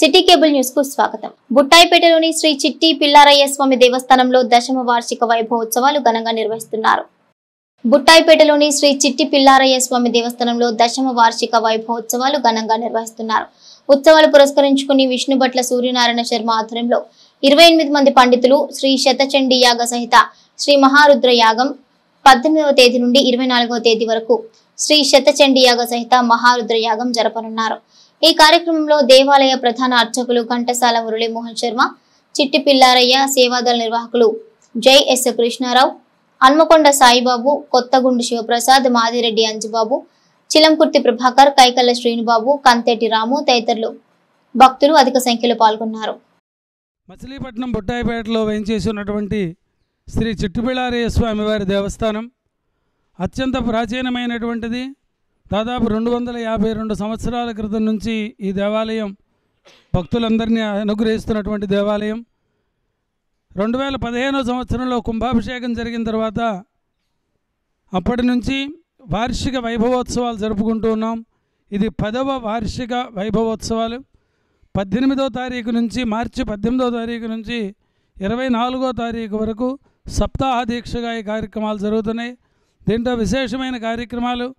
City cable news కు స్వాగతం. బుట్టాయిపేటలోని శ్రీ చిట్టి పిల్లారయ్య స్వామి దేవస్థానంలో దశమ వార్షిక వైభవోత్సవాలు ఘనంగా నిర్వహిస్తున్నారు. బుట్టాయిపేటలోని శ్రీ చిట్టి పిల్లారయ్య స్వామి దేవస్థానంలో దశమ వార్షిక వైభవోత్సవాలు ఘనంగా నిర్వహిస్తున్నారు. ఉత్సవాలు పురస్కరించుకుని విష్ణుభట్ల సూర్యనారాయణ శర్మ ఆధ్వర్యంలో 28 మంది పండితులు శ్రీ శతచండీ యాగ సహిత శ్రీ మహారుద్ర యాగం 18వ తేదీ నుండి 24వ తేదీ వరకు శ్రీ శతచండీ యాగ సహిత మహారుద్ర యాగం జరపనున్నారు. ఈ కార్యక్రమంలో దేవాలయ ప్రధాన అర్చకులు ఘంటసాల మురళీమోహన్ శర్మ, చిట్టి పిల్లారయ్య సేవాదళ నిర్వాహకులు జై ఎస్ కృష్ణారావు, హన్మకొండ సాయిబాబు, కొత్తగుండు శివప్రసాద్, మాదిరెడ్డి అంజుబాబు, చిలంకుర్తి ప్రభాకర్, కైకల్ల శ్రీనుబాబు, కంతేటి రాము తదితరులు భక్తులు అధిక సంఖ్యలో పాల్గొన్నారు. మచిలీపట్నం బుట్టాయిపేటలో వేయించేసి ఉన్నటువంటి శ్రీ చిట్టి పిల్లారయ్య స్వామి వారి దేవస్థానం అత్యంత ప్రాచీనమైనటువంటిది. దాదాపు 252 సంవత్సరాల క్రితం నుంచి ఈ దేవాలయం భక్తులందరినీ అనుగ్రహిస్తున్నటువంటి దేవాలయం. 2015వ సంవత్సరంలో కుంభాభిషేకం జరిగిన తర్వాత అప్పటి నుంచి వార్షిక వైభవోత్సవాలు జరుపుకుంటూ ఉన్నాం. ఇది 10వ వార్షిక వైభవోత్సవాలు. 18వ తారీఖు నుంచి మార్చి 18వ తారీఖు నుంచి 24వ తారీఖు వరకు సప్తాహ దీక్షగా ఈ కార్యక్రమాలు జరుగుతున్నాయి. దీంట్లో విశేషమైన కార్యక్రమాలు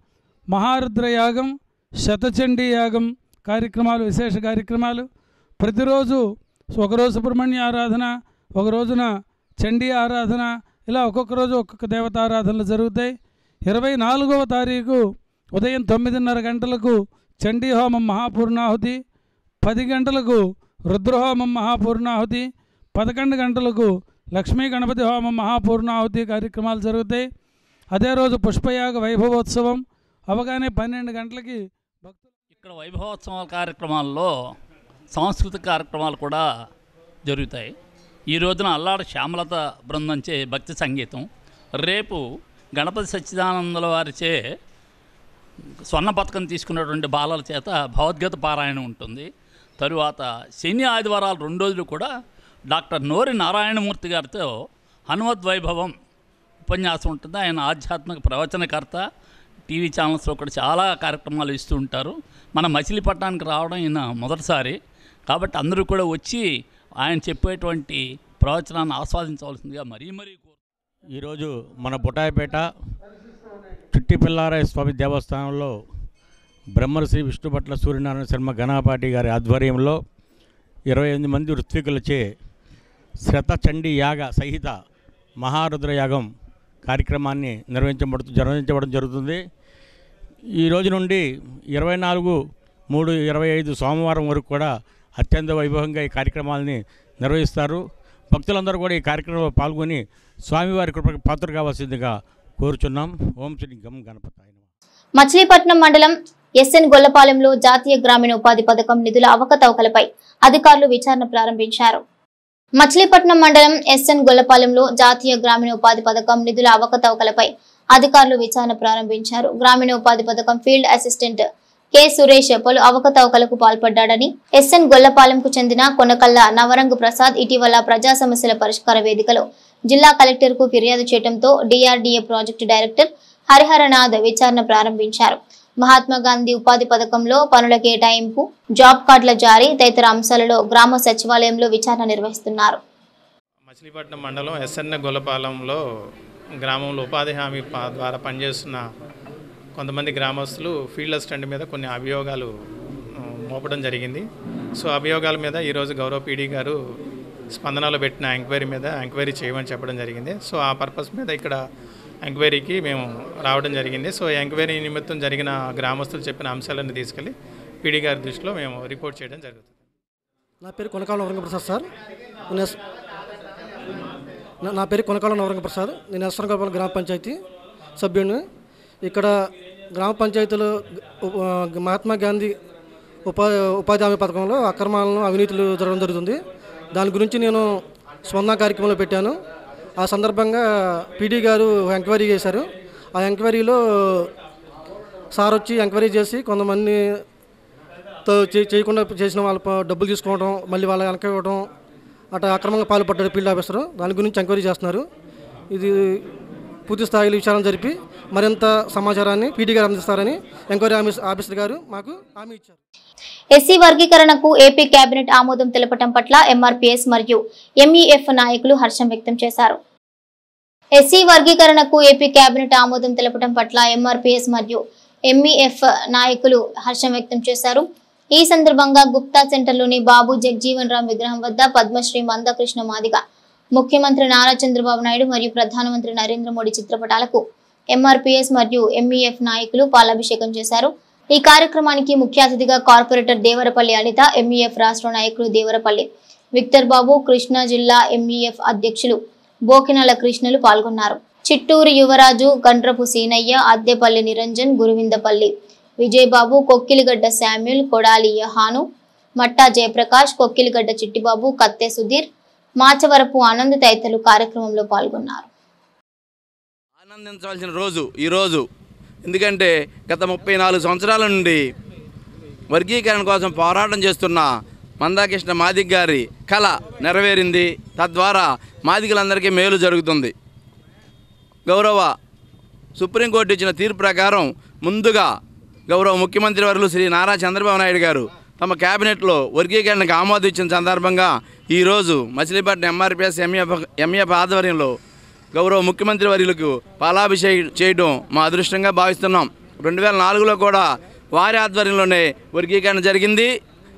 మహారుద్ర యాగం, శతచండీ యాగం కార్యక్రమాలు, విశేష కార్యక్రమాలు. ప్రతిరోజు ఒకరోజు సుబ్రహ్మణ్య ఆరాధన, ఒక రోజున చండీ ఆరాధన, ఇలా ఒక్కొక్క రోజు ఒక్కొక్క దేవతారాధనలు జరుగుతాయి. 24వ తారీఖు ఉదయం 9:30 గంటలకు చండీ హోమం మహాపూర్ణాహుతి, 10 గంటలకు రుద్రహోమం మహాపూర్ణాహుతి, 11 గంటలకు లక్ష్మీ గణపతి హోమం మహాపూర్ణాహుతి కార్యక్రమాలు జరుగుతాయి. అదే రోజు పుష్పయాగ వైభవోత్సవం అవగానే 12 గంటలకి భక్తులు ఇక్కడ వైభవోత్సవాల కార్యక్రమాల్లో సాంస్కృతిక కార్యక్రమాలు కూడా జరుగుతాయి. ఈ రోజున అల్లాడ శ్యామలత బృందంచే భక్తి సంగీతం, రేపు గణపతి సచ్చిదానందుల వారిచే స్వర్ణ పథకం తీసుకున్నటువంటి బాలల చేత భగవద్గీత పారాయణం ఉంటుంది. తరువాత శని ఆదివారాలు 2 రోజులు కూడా డాక్టర్ నోరి నారాయణమూర్తి గారితో హనుమద్వైభవం ఉపన్యాసం ఉంటుంది. ఆయన ఆధ్యాత్మిక ప్రవచనకర్త. టీవీ ఛానల్స్లో కూడా చాలా కార్యక్రమాలు ఇస్తూ ఉంటారు. మన మచిలీపట్నానికి రావడం ఈయన మొదటిసారి కాబట్టి అందరూ కూడా వచ్చి ఆయన చెప్పేటువంటి ప్రవచనాన్ని ఆస్వాదించవలసిందిగా మరీ ఈరోజు మన బుట్టాయిపేట చిట్టి పిల్లారయ్య స్వామి దేవస్థానంలో బ్రహ్మశ్రీ విష్ణుభట్ల సూర్యనారాయణ శర్మ ఘనాపాటి గారి ఆధ్వర్యంలో 28 మంది ఋత్వికులచే శతచండీ యాగ సహిత మహారుద్ర యాగం కార్యక్రమాన్ని నిర్వహించబడం జరుగుతుంది. ఈ రోజు నుండి 24/3/25 సోమవారం వరకు కూడా అత్యంత వైభవంగా ఈ కార్యక్రమాలని నిర్వహిస్తారు. భక్తులందరూ కూడా ఈ కార్యక్రమంలో పాల్గొని స్వామివారి కృపకు పాత్ర కావాల్సిందిగా కోరుచున్నాం. ఓం శ్రీ గం గణపతాయ నమః. మచిలీపట్నం మండలం ఎస్ఎన్ గొల్లపాలెంలో జాతీయ గ్రామీణ ఉపాధి పథకం నిధుల అవకతవకలపై అధికారులు విచారణ ప్రారంభించారు. మచిలీపట్నం మండలం ఎస్ఎన్ గొల్లపాలెంలో జాతీయ గ్రామీణ ఉపాధి పథకం నిధుల అవకతవకలపై అధికారులు విచారణ ప్రారంభించారు. గ్రామీణ ఉపాధి పథకం ఫీల్డ్ అసిస్టెంట్ కె సురేష్ పలు అవకతవకలకు పాల్పడ్డాడని ఎస్ఎన్ గొల్లపాలెంకు చెందిన కొనకల్ల నవరంగ్ ప్రసాద్ ఇటీవల ప్రజా సమస్యల పరిష్కార వేదికలో జిల్లా కలెక్టర్ కు ఫిర్యాదు చేయడంతో డిఆర్డీఏ ప్రాజెక్టు డైరెక్టర్ హరిహరనాథ్ విచారణ ప్రారంభించారు. మహాత్మా గాంధీ ఉపాధి పథకంలో పనుల కేటాయింపు, జాబ్ కార్డుల జారీ తదితర అంశాలలో గ్రామ సచివాలయంలో విచారణ నిర్వహిస్తున్నారు. మచిలీపట్నం మండలం ఎస్ఎన్ గొల్లపాలెంలో గ్రామంలో ఉపాధి హామీ ద్వారా పనిచేస్తున్న కొంతమంది గ్రామస్తులు ఫీల్డ్ అసిస్టెంట్ మీద కొన్ని అభియోగాలు మోపడం జరిగింది. సో అభియోగాల మీద ఈరోజు గౌరవ పీడీ గారు స్పందనలో పెట్టిన ఎంక్వైరీ చేయమని చెప్పడం జరిగింది. సో ఆ పర్పస్ మీద ఇక్కడ ఎంక్వైరీకి మేము రావడం జరిగింది. సో ఎంక్వైరీ నిమిత్తం జరిగిన గ్రామస్తులు చెప్పిన అంశాలను తీసుకెళ్ళి పీడీ గారి దృష్టిలో మేము రిపోర్ట్ చేయడం జరుగుతుంది. నా పేరు కొనకాల నవరంగప్రసాద్ సార్. నా పేరు కొనకాల నవరంగప్రసాద్. నేను ఎస్ఎన్ గొల్లపాలెం గ్రామ పంచాయతీ సభ్యుడిని. ఇక్కడ గ్రామ పంచాయతీలో మహాత్మా గాంధీ ఉపాధి హామీ పథకంలో అక్రమాలను అవినీతులు జరగడం జరుగుతుంది. దాని గురించి నేను స్పందన కార్యక్రమంలో పెట్టాను. ఆ సందర్భంగా పీడీ గారు ఎంక్వైరీ చేశారు. ఆ ఎంక్వైరీలో సార్ వచ్చి ఎంక్వైరీ చేసి కొంతమంది చేయకుండా చేసిన వాళ్ళ డబ్బులు తీసుకోవడం, మళ్ళీ వాళ్ళ వెనక ఇవ్వడం, అట్లా అక్రమంగా పాల్పడ్డారు ఫీల్డ్ ఆఫీసర్. దాని గురించి ఎంక్వైరీ చేస్తున్నారు. ఇది పూర్తి స్థాయిలో విచారణ జరిపి మరింత సమాచారాన్ని పీడీ గారు అందిస్తారని ఎంక్వైరీ ఆఫీసర్ గారు మాకు హామీ ఇచ్చారు. ఎస్సీ వర్గీకరణకు ఏపీ కేబినెట్ ఆమోదం తెలపడం పట్ల ఎంఆర్పీఎస్ మరియు ఎంఈఎఫ్ నాయకులు హర్షం వ్యక్తం చేశారు. ఎస్సీ వర్గీకరణకు ఏపీ కేబినెట్ ఆమోదం తెలపడం పట్ల ఎంఆర్పీఎస్ మరియు ఎంఈఎఫ్ నాయకులు హర్షం వ్యక్తం చేశారు. ఈ సందర్భంగా గుప్తా సెంటర్లోని బాబు జగ్జీవన్ రామ్ విగ్రహం వద్ద పద్మశ్రీ మందకృష్ణ మాదిగ, ముఖ్యమంత్రి నారా చంద్రబాబు నాయుడు మరియు ప్రధానమంత్రి నరేంద్ర మోడీ చిత్రపటాలకు ఎంఆర్పీఎస్ మరియు ఎంఈఎఫ్ నాయకులు పాలాభిషేకం చేశారు. ఈ కార్యక్రమానికి ముఖ్య అతిథిగా కార్పొరేటర్ దేవరపల్లి అనిత, ఎంఈఎఫ్ రాష్ట్ర నాయకులు దేవరపల్లి విక్టర్ బాబు, కృష్ణా జిల్లా ఎంఈఎఫ్ అధ్యక్షులు బోకినాల కృష్ణలు పాల్గొన్నారు. చిట్టూరు యువరాజు, గండ్రపు సీనయ్య, అద్దెపల్లి నిరంజన్, గురువిందపల్లి విజయబాబు, కొక్కిలిగడ్డ శామ్యుల్, కొడాలి యహాను, మట్టా జయప్రకాష్, కొక్కిలిగడ్డ చిట్టిబాబు, కత్తె సుధీర్, మాచవరపు ఆనంద్ తదితరులు కార్యక్రమంలో పాల్గొన్నారు. ఆనందించవలసిన రోజు ఈరోజు. ఎందుకంటే గత 34 సంవత్సరాల నుండి వర్గీకరణ కోసం పోరాటం చేస్తున్న మందాకృష్ణ మాదిగ గారి కళ నెరవేరింది. తద్వారా మాదిగలందరికీ మేలు జరుగుతుంది. గౌరవ సుప్రీంకోర్టు ఇచ్చిన తీర్పు ప్రకారం ముందుగా గౌరవ ముఖ్యమంత్రి వర్యులు శ్రీ నారా చంద్రబాబు నాయుడు గారు తమ కేబినెట్లో వర్గీకరణకు ఆమోదించిన సందర్భంగా ఈరోజు మచిలీపట్నం ఎంఆర్పీఎస్ ఎంఈఎఫ్ ఆధ్వర్యంలో గౌరవ ముఖ్యమంత్రి వర్యులకు పాలాభిషేకం చేయడం మా అదృష్టంగా భావిస్తున్నాం. 2004లో కూడా వారి ఆధ్వర్యంలోనే వర్గీకరణ జరిగింది.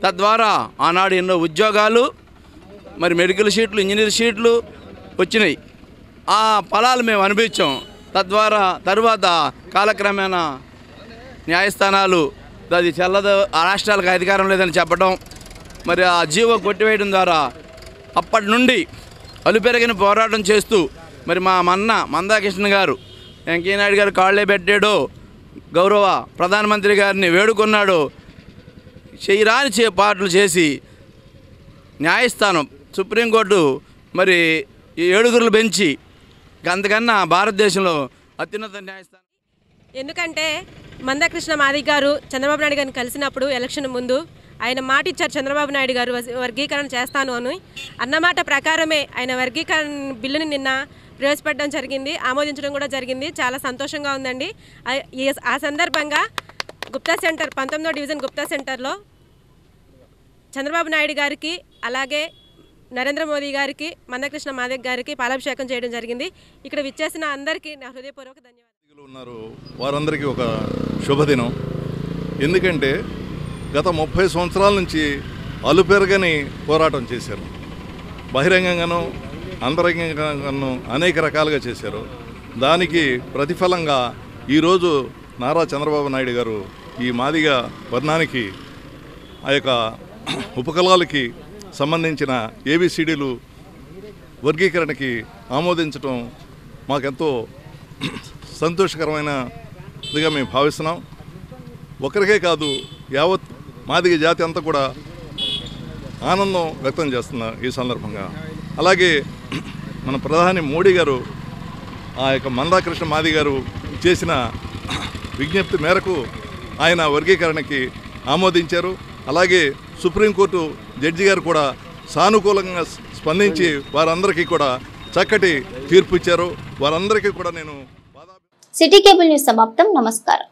తద్వారా ఆనాడు ఎన్నో ఉద్యోగాలు, మరి మెడికల్ సీట్లు, ఇంజనీర్ సీట్లు వచ్చినాయి. ఆ ఫలాలు మేము అనుభవించాం. తద్వారా తరువాత కాలక్రమేణా న్యాయస్థానాలు అది చెల్లదు, ఆ రాష్ట్రాలకు అధికారం లేదని చెప్పడం, మరి ఆ జీవో కొట్టివేయడం ద్వారా అప్పటి నుండి అలుపెరగిన పోరాటం చేస్తూ మరి మా మందాకృష్ణ గారు వెంకయ్యనాయుడు గారు కాళ్ళే పెట్టాడో, గౌరవ ప్రధానమంత్రి గారిని వేడుకున్నాడో, చేయరాని పాటలు చేసి న్యాయస్థానం సుప్రీంకోర్టు మరి 7 బెంచి అంతకన్నా భారతదేశంలో అత్యున్నత న్యాయస్థానం. ఎందుకంటే మందాకృష్ణ మాదిగ గారు చంద్రబాబు నాయుడు గారిని కలిసినప్పుడు ఎలక్షన్ ముందు ఆయన మాట ఇచ్చారు, చంద్రబాబు నాయుడు గారు వర్గీకరణ చేస్తాను అని. అన్నమాట ప్రకారమే ఆయన వర్గీకరణ బిల్లుని నిన్న ప్రవేశపెట్టడం జరిగింది, ఆమోదించడం కూడా జరిగింది. చాలా సంతోషంగా ఉందండి. ఆ సందర్భంగా గుప్తా సెంటర్ 19వ డివిజన్ గుప్తా సెంటర్లో చంద్రబాబు నాయుడు గారికి అలాగే నరేంద్ర మోదీ గారికి మందకృష్ణ మాదిగ గారికి పాలాభిషేకం చేయడం జరిగింది. ఇక్కడ విచ్చేసిన అందరికీ నా హృదయపూర్వక ధన్యవాదాలు. ఉన్నారు వారందరికీ ఒక శుభదినం. ఎందుకంటే గత 30 సంవత్సరాల నుంచి అలుపెరగని పోరాటం చేశారు. బహిరంగంగానూ అంతరంగంగానూ అనేక రకాలుగా చేశారు. దానికి ప్రతిఫలంగా ఈరోజు నారా చంద్రబాబు నాయుడు గారు ఈ మాదిగ వర్ణానికి ఆ యొక్క ఉపకులాలకి సంబంధించిన ఏబిసిడీలు వర్గీకరణకి ఆమోదించడం మాకెంతో సంతోషకరమైనదిగా మేము భావిస్తున్నాం. ఒకరికే కాదు, యావత్ మాదిగ జాతి అంతా కూడా ఆనందం వ్యక్తం చేస్తున్నారు ఈ సందర్భంగా. అలాగే మన ప్రధాని మోడీ గారు ఆ యొక్క మందాకృష్ణ మాదిగ గారు చేసిన విజ్ఞప్తి మేరకు ఆయన వర్గీకరణకి ఆమోదించారు. అలాగే సుప్రీంకోర్టు జడ్జి గారు కూడా సానుకూలంగా స్పందించి వారందరికీ కూడా చక్కటి తీర్పు ఇచ్చారు. వారందరికీ కూడా నేను సిటీ కేబుల్ న్యూస్ సమాప్తం. నమస్కారం.